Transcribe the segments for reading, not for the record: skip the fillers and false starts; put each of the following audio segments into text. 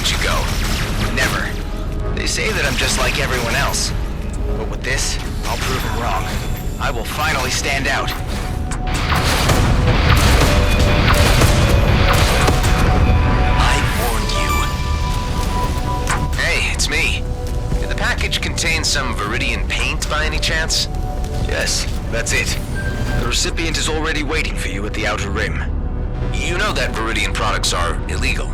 let you go. Never. They say that I'm just like everyone else. But with this, I'll prove them wrong. I will finally stand out. I warned you. Hey, it's me. Did the package contain some Viridian paint by any chance? Yes, that's it. The recipient is already waiting for you at the Outer Rim. You know that Viridian products are illegal.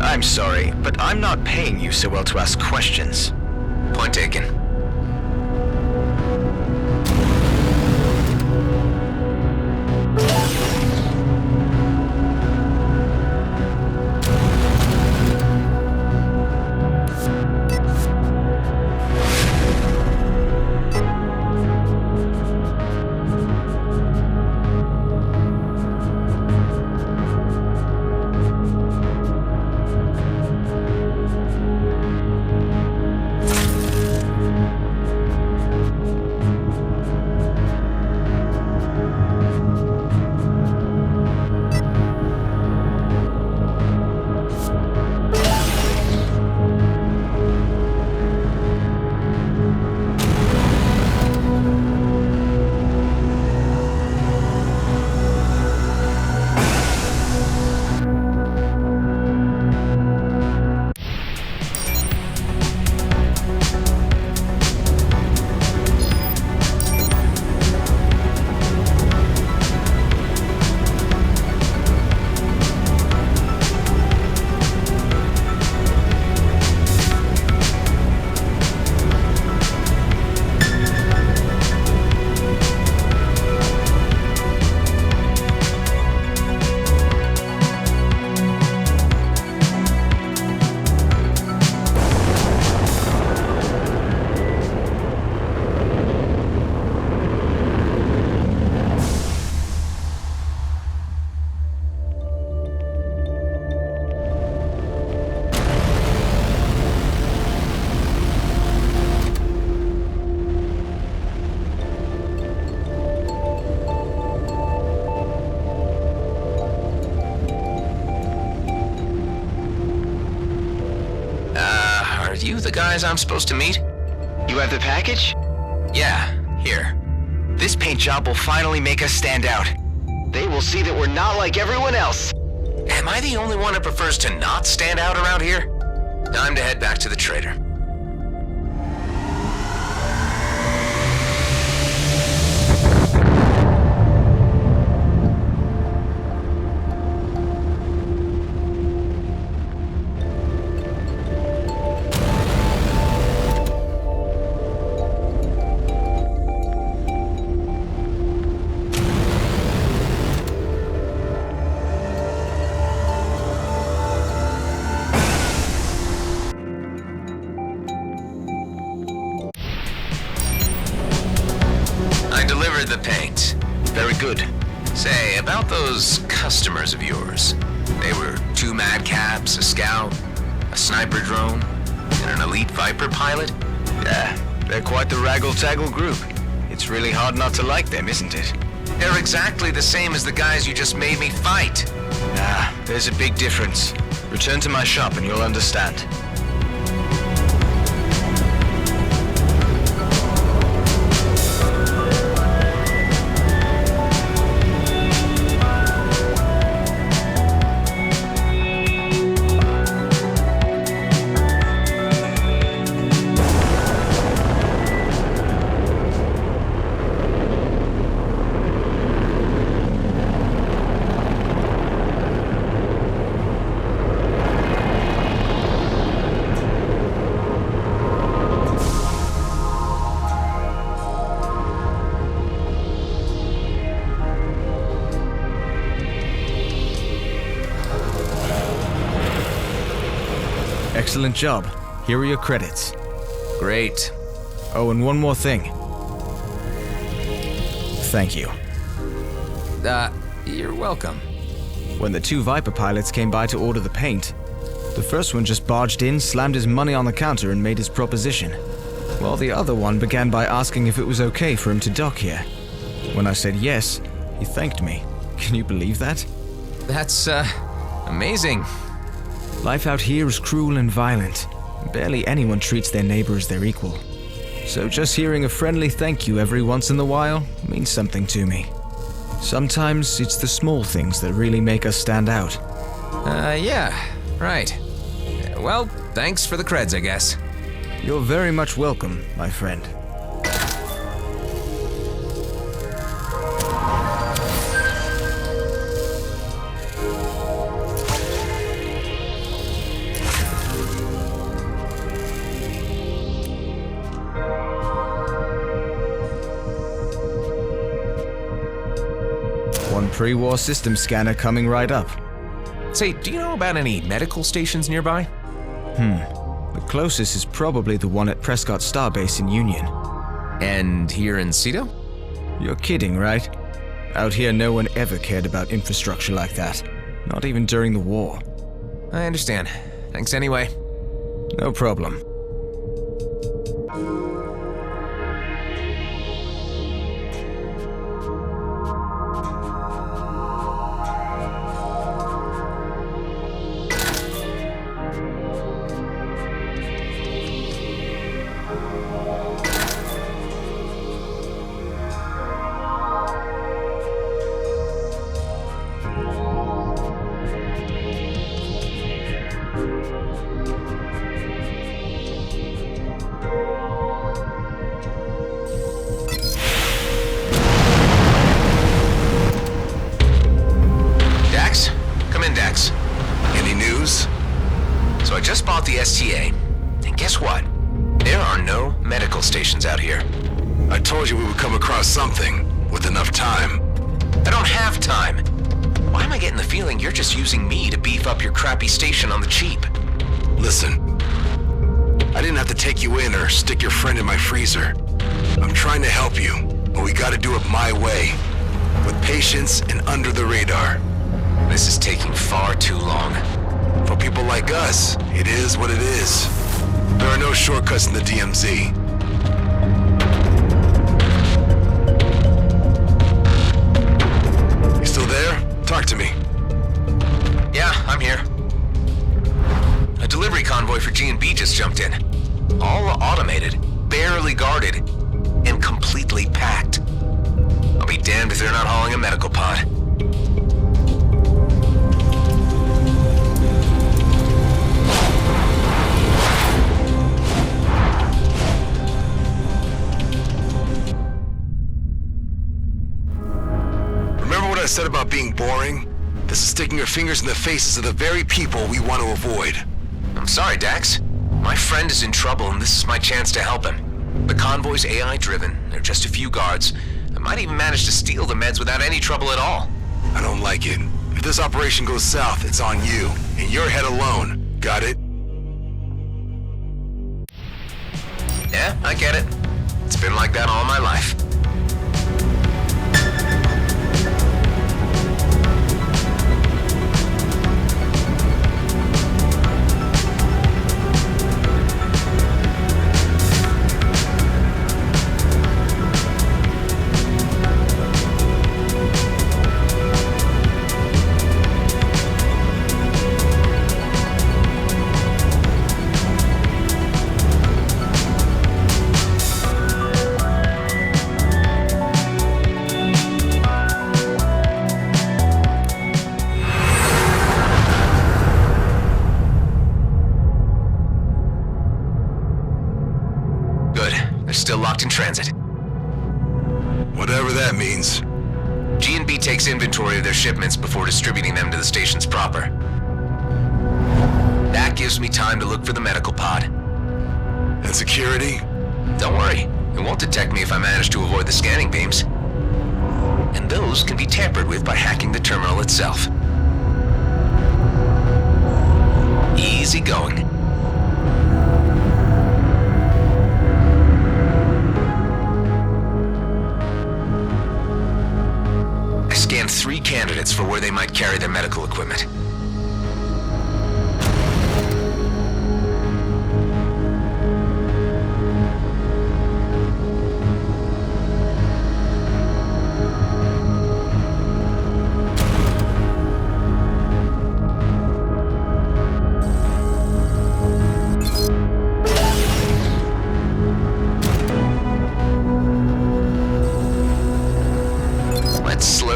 I'm sorry, but I'm not paying you so well to ask questions. Point taken. Are you the guys I'm supposed to meet? You have the package? Yeah, here. This paint job will finally make us stand out. They will see that we're not like everyone else. Am I the only one who prefers to not stand out around here? Time to head back to the trader. The paint. Very good. Say, about those customers of yours. They were 2 madcaps, a scout, a sniper drone, and an elite Viper pilot? Yeah, they're quite the raggle-taggle group. It's really hard not to like them, isn't it? They're exactly the same as the guys you just made me fight. Nah, there's a big difference. Return to my shop and you'll understand. Excellent job. Here are your credits. Great. Oh, and one more thing. Thank you. You're welcome. When the 2 Viper pilots came by to order the paint, the first one just barged in, slammed his money on the counter and made his proposition, while the other one began by asking if it was okay for him to dock here. When I said yes, he thanked me. Can you believe that? That's, amazing. Life out here is cruel and violent. Barely anyone treats their neighbor as their equal. So just hearing a friendly thank you every once in a while means something to me. Sometimes it's the small things that really make us stand out. Yeah, right. Well, thanks for the creds, I guess. You're very much welcome, my friend. One pre-war system scanner coming right up. Say, do you know about any medical stations nearby? The closest is probably the one at Prescott Starbase in Union. And here in Cedo? You're kidding, right? Out here no one ever cared about infrastructure like that. Not even during the war. I understand. Thanks anyway. No problem. So I just bought the STA, and guess what? There are no medical stations out here. I told you we would come across something, with enough time. I don't have time. Why am I getting the feeling you're just using me to beef up your crappy station on the cheap? Listen, I didn't have to take you in or stick your friend in my freezer. I'm trying to help you, but we gotta do it my way. With patience and under the radar. This is taking far too long. For people like us, it is what it is. There are no shortcuts in the DMZ. You still there? Talk to me. Yeah, I'm here. A delivery convoy for G&B just jumped in. All automated, barely guarded, and completely packed. I'll be damned if they're not hauling a medical pod. Remember what I said about being boring? This is sticking your fingers in the faces of the very people we want to avoid. I'm sorry, Dax. My friend is in trouble and this is my chance to help him. The convoy's AI-driven. There are just a few guards. I might even manage to steal the meds without any trouble at all. I don't like it. If this operation goes south, it's on you. And your head alone. Got it? Yeah, I get it. It's been like that all my life. Still locked in transit. Whatever that means. G&B takes inventory of their shipments before distributing them to the stations proper. That gives me time to look for the medical pod. And security? Don't worry, it won't detect me if I manage to avoid the scanning beams. And those can be tampered with by hacking the terminal itself. Easy going. Scanned 3 candidates for where they might carry their medical equipment.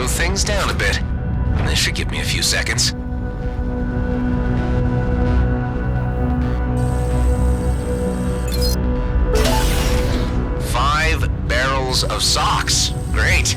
smooth things down a bit. This should give me a few seconds. Barrels of socks. Great.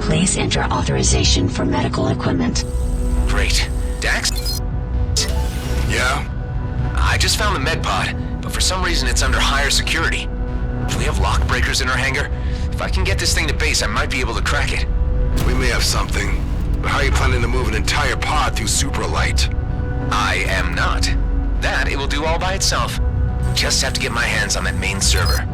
Please enter authorization for medical equipment. Great. Dax? Yeah? I just found the med pod, but for some reason it's under higher security. Do we have lock breakers in our hangar? If I can get this thing to base, I might be able to crack it. We may have something, but how are you planning to move an entire pod through supralight? I am not. That it will do all by itself. Just have to get my hands on that main server.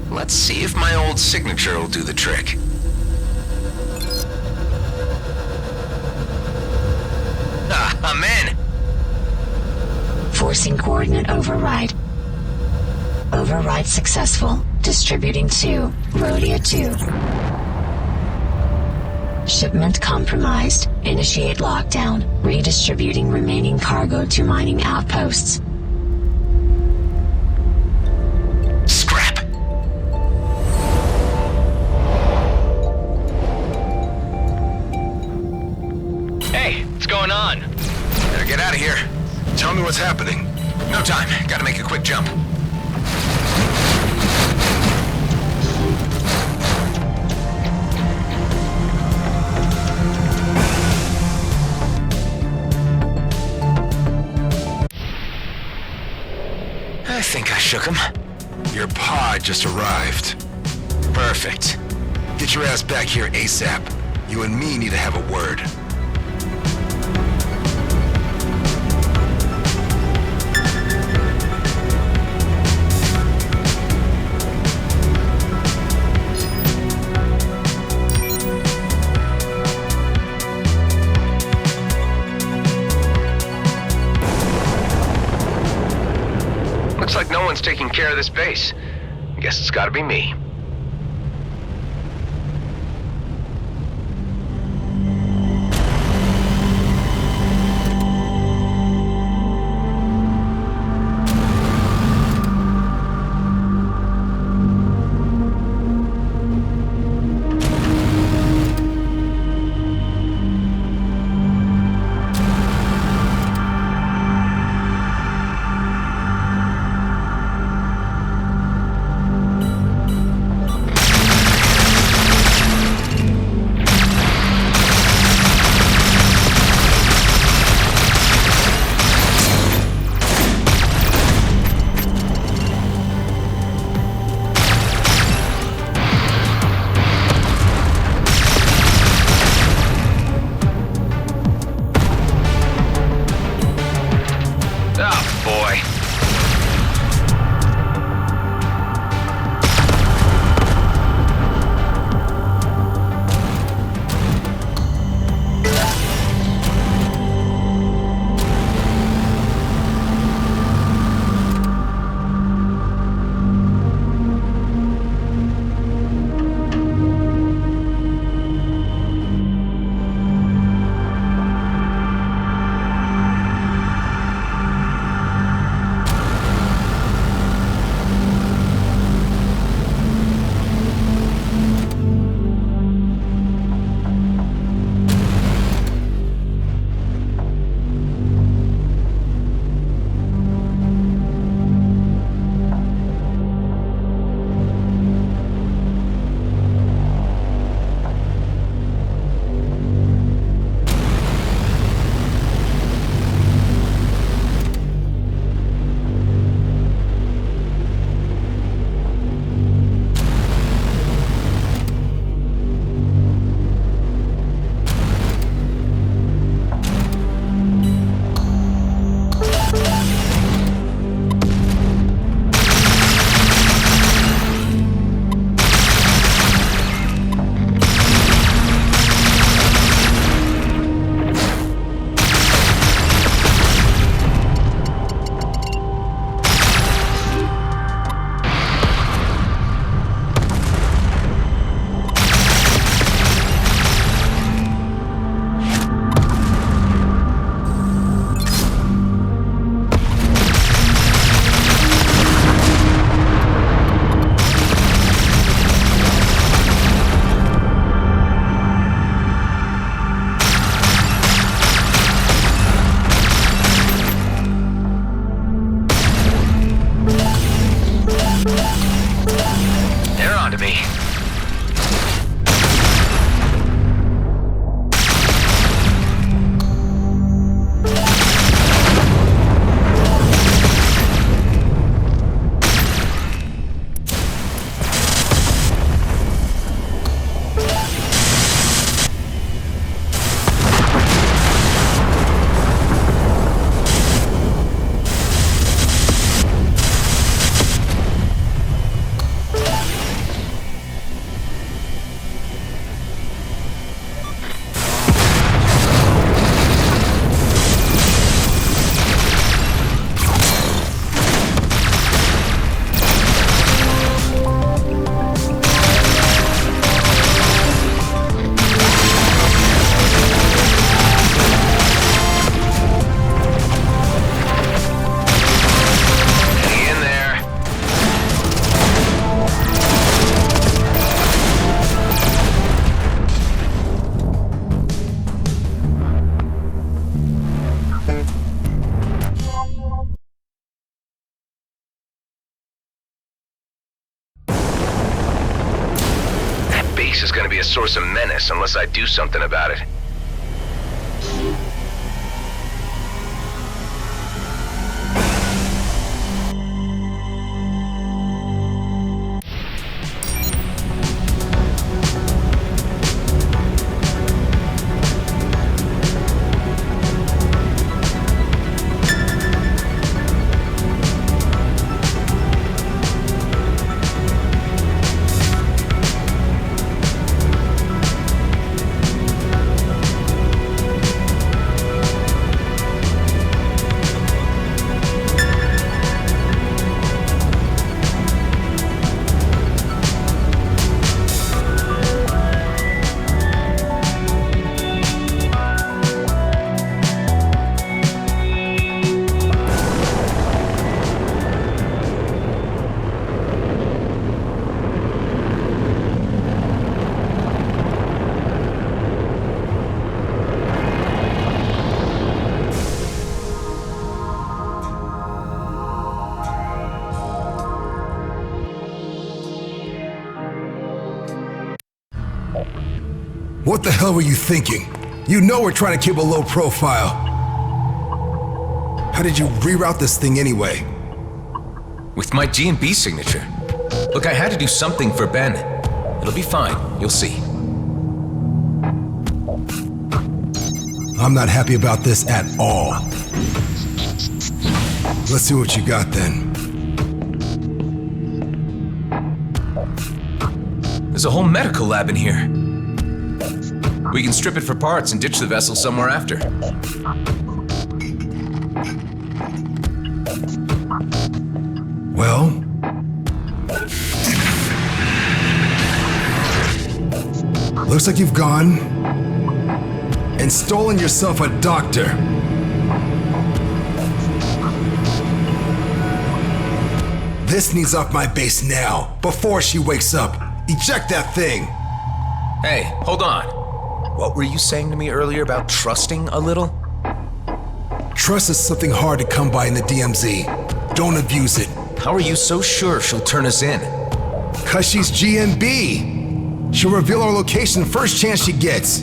Let's see if my old signature will do the trick. Ah, I'm in! Forcing coordinate override. Override successful. Distributing to Rhodia 2. Shipment compromised. Initiate lockdown. Redistributing remaining cargo to mining outposts. Scrap! Hey, what's going on? Better get out of here. Tell me what's happening. No time. Gotta make a quick jump. I think I shook him. Your pod just arrived. Perfect. Get your ass back here ASAP. You and me need to have a word. Looks like no one's taking care of this base. Guess it's gotta be me. me. Is gonna be a source of menace unless I do something about it. What the hell were you thinking? You know we're trying to keep a low profile. How did you reroute this thing anyway? With my G&B signature. Look, I had to do something for Ben. It'll be fine, you'll see. I'm not happy about this at all. Let's see what you got then. There's a whole medical lab in here. We can strip it for parts and ditch the vessel somewhere after. Well, looks like you've gone and stolen yourself a doctor. This needs off my base now, before she wakes up. Eject that thing. Hey, hold on. What were you saying to me earlier about trusting a little? Trust is something hard to come by in the DMZ. Don't abuse it. How are you so sure she'll turn us in? 'Cause she's GNB. She'll reveal our location first chance she gets.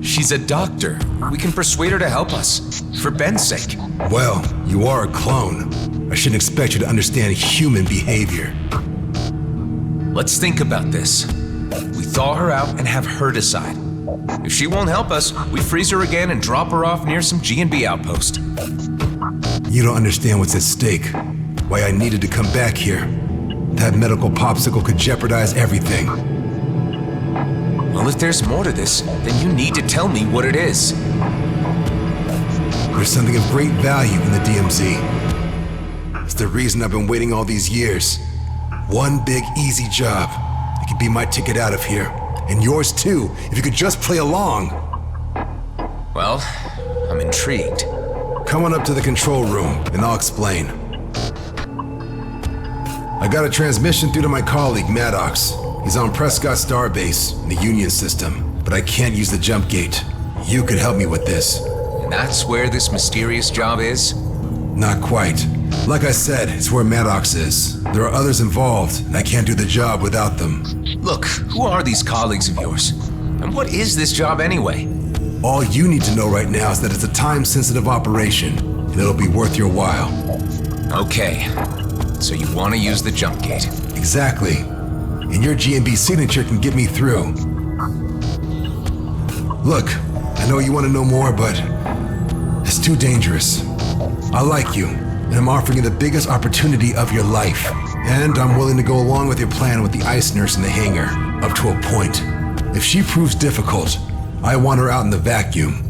She's a doctor. We can persuade her to help us. For Ben's sake. Well, you are a clone. I shouldn't expect you to understand human behavior. Let's think about this. We thaw her out and have her decide. If she won't help us, we freeze her again and drop her off near some G&B outpost. You don't understand what's at stake. Why I needed to come back here. That medical popsicle could jeopardize everything. Well, if there's more to this, then you need to tell me what it is. There's something of great value in the DMZ. It's the reason I've been waiting all these years. One big, easy job. It could be my ticket out of here. And yours too, if you could just play along. Well, I'm intrigued. Come on up to the control room, and I'll explain. I got a transmission through to my colleague, Maddox. He's on Prescott Starbase, in the Union system, but I can't use the jump gate. You could help me with this. And that's where this mysterious job is? Not quite. Like I said, it's where Maddox is. There are others involved, and I can't do the job without them. Look, who are these colleagues of yours? And what is this job anyway? All you need to know right now is that it's a time-sensitive operation, and it'll be worth your while. Okay, so you want to use the jump gate. Exactly. And your G&B signature can get me through. Look, I know you want to know more, but it's too dangerous. I like you, and I'm offering you the biggest opportunity of your life. And I'm willing to go along with your plan with the ice nurse in the hangar, up to a point. If she proves difficult, I want her out in the vacuum.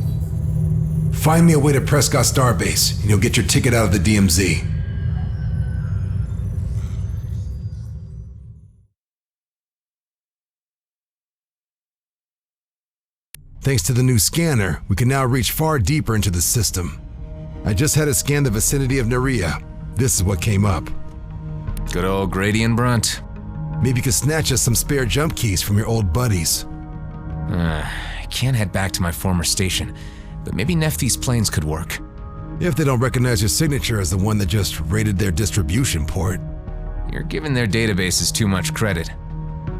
Find me a way to Prescott Starbase, and you'll get your ticket out of the DMZ. Thanks to the new scanner, we can now reach far deeper into the system. I just had it scan the vicinity of Nerea. This is what came up. Good old Grady and Brunt. Maybe you could snatch us some spare jump keys from your old buddies. I can't head back to my former station, but maybe Nephthys planes could work. If they don't recognize your signature as the one that just raided their distribution port. You're giving their databases too much credit.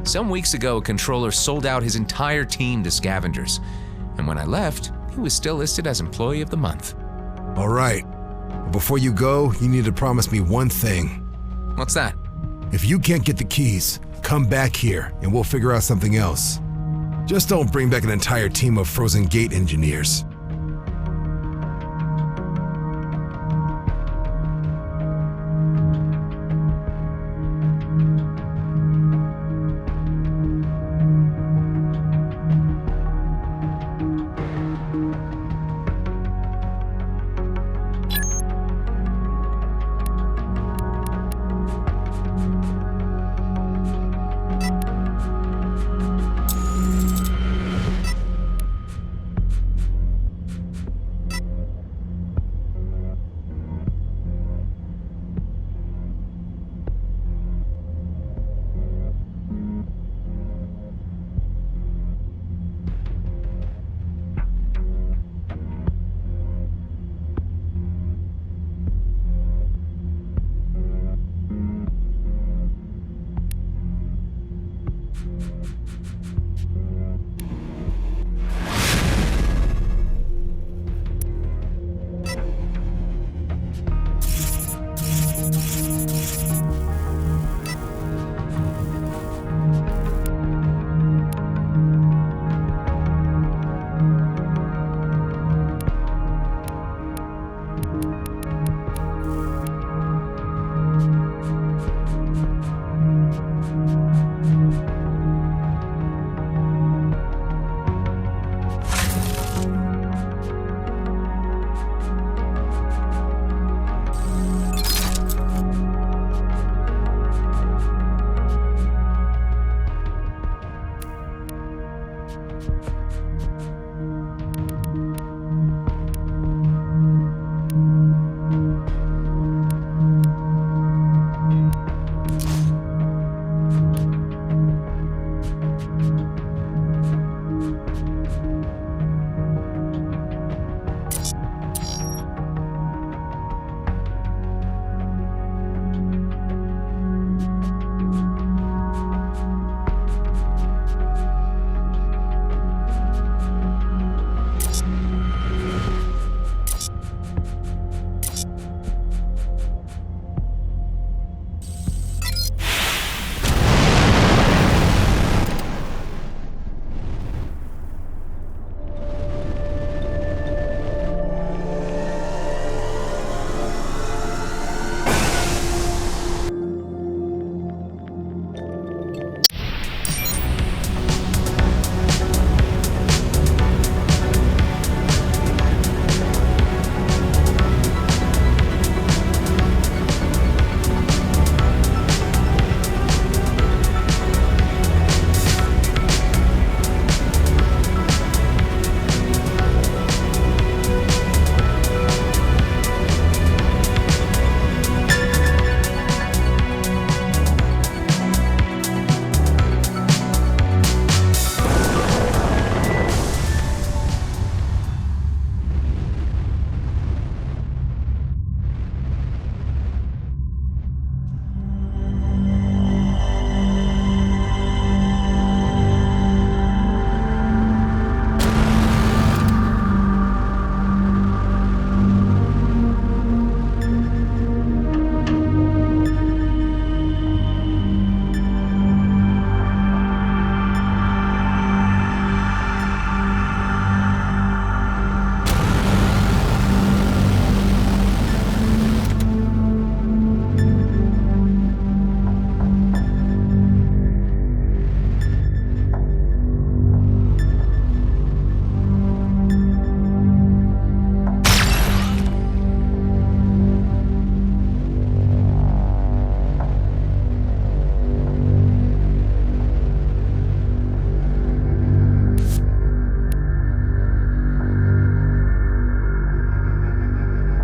Some weeks ago, a controller sold out his entire team to scavengers, and when I left, he was still listed as Employee of the Month. All right, but before you go, you need to promise me one thing. What's that? If you can't get the keys, come back here and we'll figure out something else. Just don't bring back an entire team of Frozen Gate engineers.